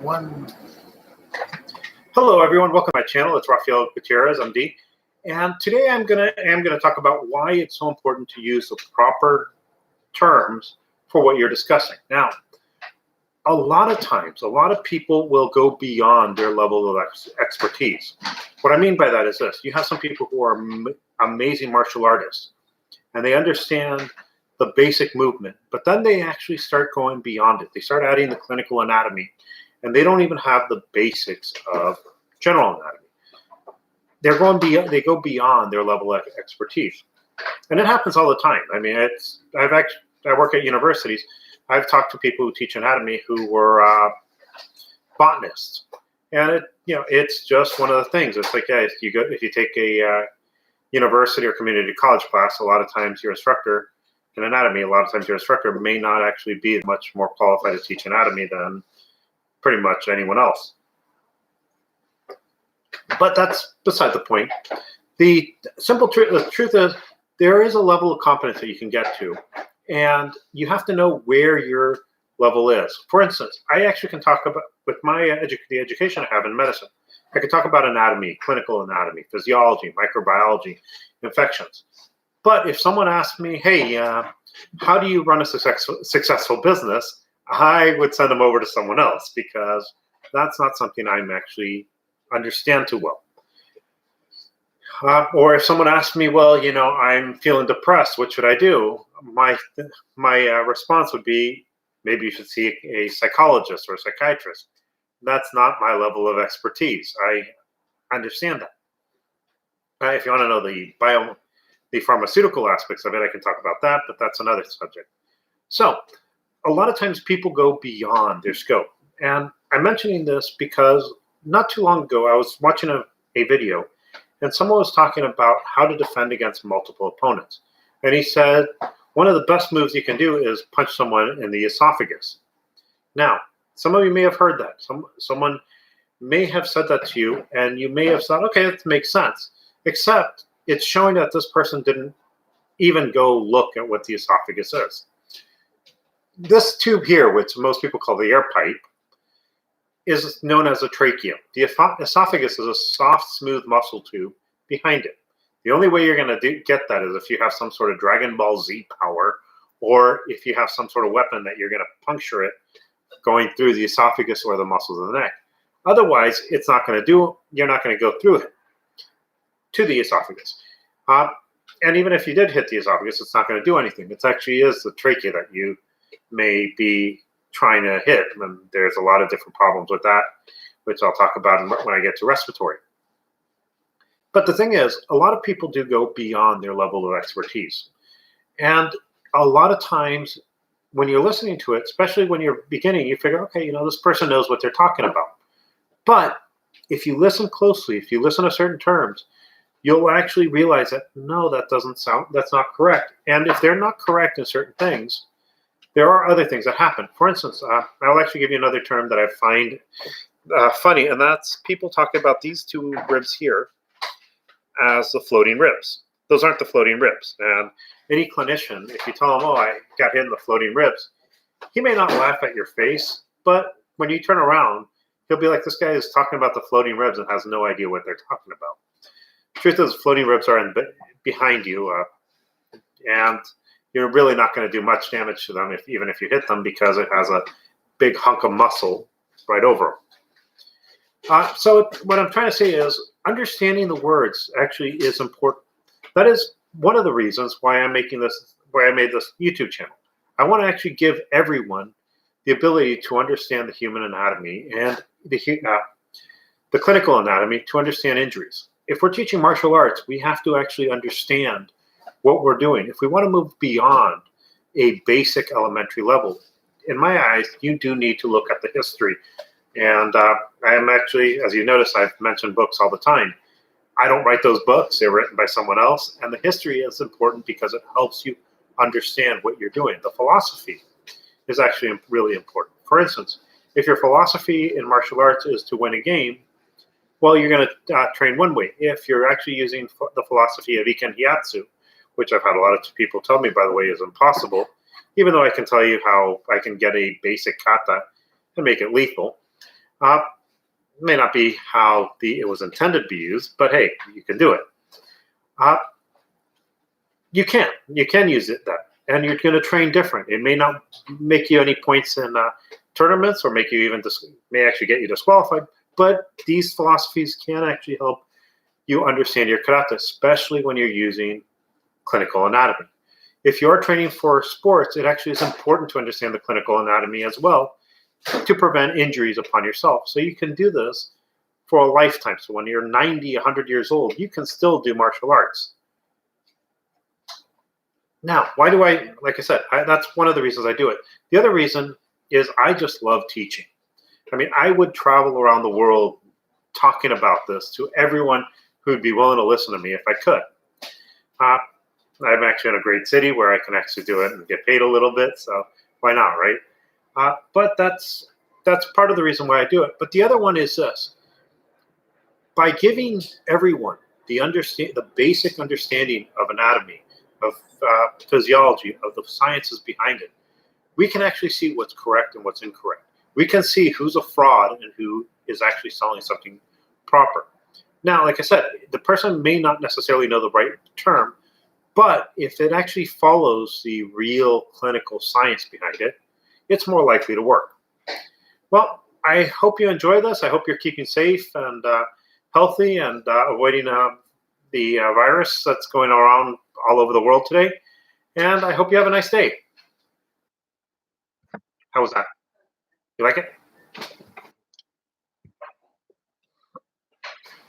One. Hello, everyone. Welcome to my channel. It's Rafael Gutierrez, MD, and today I'm gonna talk about why it's so important to use the proper terms for what you're discussing. Now, a lot of times, a lot of people will go beyond their level of expertise. What I mean by that is this: you have some people who are amazing martial artists, and they understand the basic movement, but then they actually start going beyond it. They start adding the clinical anatomy, and they don't even have the basics of general anatomy. They go beyond their level of expertise, and it happens all the time. I mean, I work at universities. I've talked to people who teach anatomy who were botanists, and it's just one of the things. It's like, yeah, if you take a university or community college class, a lot of times your instructor in anatomy, a lot of times your instructor may not actually be much more qualified to teach anatomy than pretty much anyone else. But that's beside the point. The truth is, there is a level of competence that you can get to, and you have to know where your level is. For instance, I actually can talk about, with the education I have in medicine, I can talk about anatomy, clinical anatomy, physiology, microbiology, infections. But if someone asked me, hey, how do you run a successful business? I would send them over to someone else, because that's not something I'm actually understand too well. Or if someone asked me, well, I'm feeling depressed, what should I do? My response would be, maybe you should see a psychologist or a psychiatrist. That's not my level of expertise. I understand that. If you want to know the pharmaceutical aspects of it, I can talk about that, but that's another subject. So a lot of times people go beyond their scope. And I'm mentioning this because not too long ago, I was watching a video, and someone was talking about how to defend against multiple opponents. And he said, one of the best moves you can do is punch someone in the esophagus. Now, some of you may have heard that. Someone may have said that to you, and you may have thought, okay, that makes sense. Except it's showing that this person didn't even go look at what the esophagus is. This tube here, which most people call the air pipe, is known as a trachea. The esophagus is a soft, smooth muscle tube behind it. The only way you're going to get that is if you have some sort of Dragon Ball Z power, or if you have some sort of weapon that you're going to puncture it going through the esophagus or the muscles of the neck. Otherwise, it's not going to you're not going to go through it to the esophagus. And even if you did hit the esophagus, it's not going to do anything. It actually is the trachea that you may be trying to hit, and there's a lot of different problems with that, which I'll talk about when I get to respiratory. But the thing is, a lot of people do go beyond their level of expertise. And a lot of times when you're listening to it, especially when you're beginning, you figure, okay, this person knows what they're talking about. But if you listen closely, if you listen to certain terms, you'll actually realize that, no, that's not correct. And if they're not correct in certain things, there are other things that happen. For instance, I'll actually give you another term that I find funny, and that's people talking about these two ribs here as the floating ribs. Those aren't the floating ribs. And any clinician, if you tell him, oh, I got hit in the floating ribs, he may not laugh at your face, but when you turn around, he'll be like, this guy is talking about the floating ribs and has no idea what they're talking about. Truth is, floating ribs are behind you, and you're really not going to do much damage to them, even if you hit them, because it has a big hunk of muscle right over them. So what I'm trying to say is, understanding the words actually is important. That is one of the reasons why I made this YouTube channel. I want to actually give everyone the ability to understand the human anatomy and the clinical anatomy, to understand injuries. If we're teaching martial arts, we have to actually understand what we're doing. If we want to move beyond a basic elementary level, in my eyes, you do need to look at the history. And I am actually, as you notice, I've mentioned books all the time. I don't write those books. They're written by someone else. And the history is important because it helps you understand what you're doing. The philosophy is actually really important. For instance, if your philosophy in martial arts is to win a game, well, you're going to train one way. If you're actually using the philosophy of Iken Hiatsu, which I've had a lot of people tell me, by the way, is impossible, even though I can tell you how I can get a basic kata and make it lethal. Uh, may not be how it was intended to be used, but hey, you can do it. Uh, you can use it that, and you're going to train different. It may not make you any points in tournaments, or make you even may actually get you disqualified. But these philosophies can actually help you understand your karate, especially when you're using clinical anatomy. If you're training for sports, it actually is important to understand the clinical anatomy as well to prevent injuries upon yourself. So you can do this for a lifetime. So when you're 90, 100 years old, you can still do martial arts. Now, why do like I said, that's one of the reasons I do it. The other reason is I just love teaching. I mean, I would travel around the world talking about this to everyone who'd be willing to listen to me if I could. I'm actually in a great city where I can actually do it and get paid a little bit, so why not, right? But that's part of the reason why I do it. But the other one is this: by giving everyone the basic understanding of anatomy, of physiology, of the sciences behind it, we can actually see what's correct and what's incorrect. We can see who's a fraud and who is actually selling something proper. Now, like I said, the person may not necessarily know the right term, but if it actually follows the real clinical science behind it, it's more likely to work. Well, I hope you enjoy this. I hope you're keeping safe and healthy, and avoiding the virus that's going around all over the world today. And I hope you have a nice day. How was that? You like it?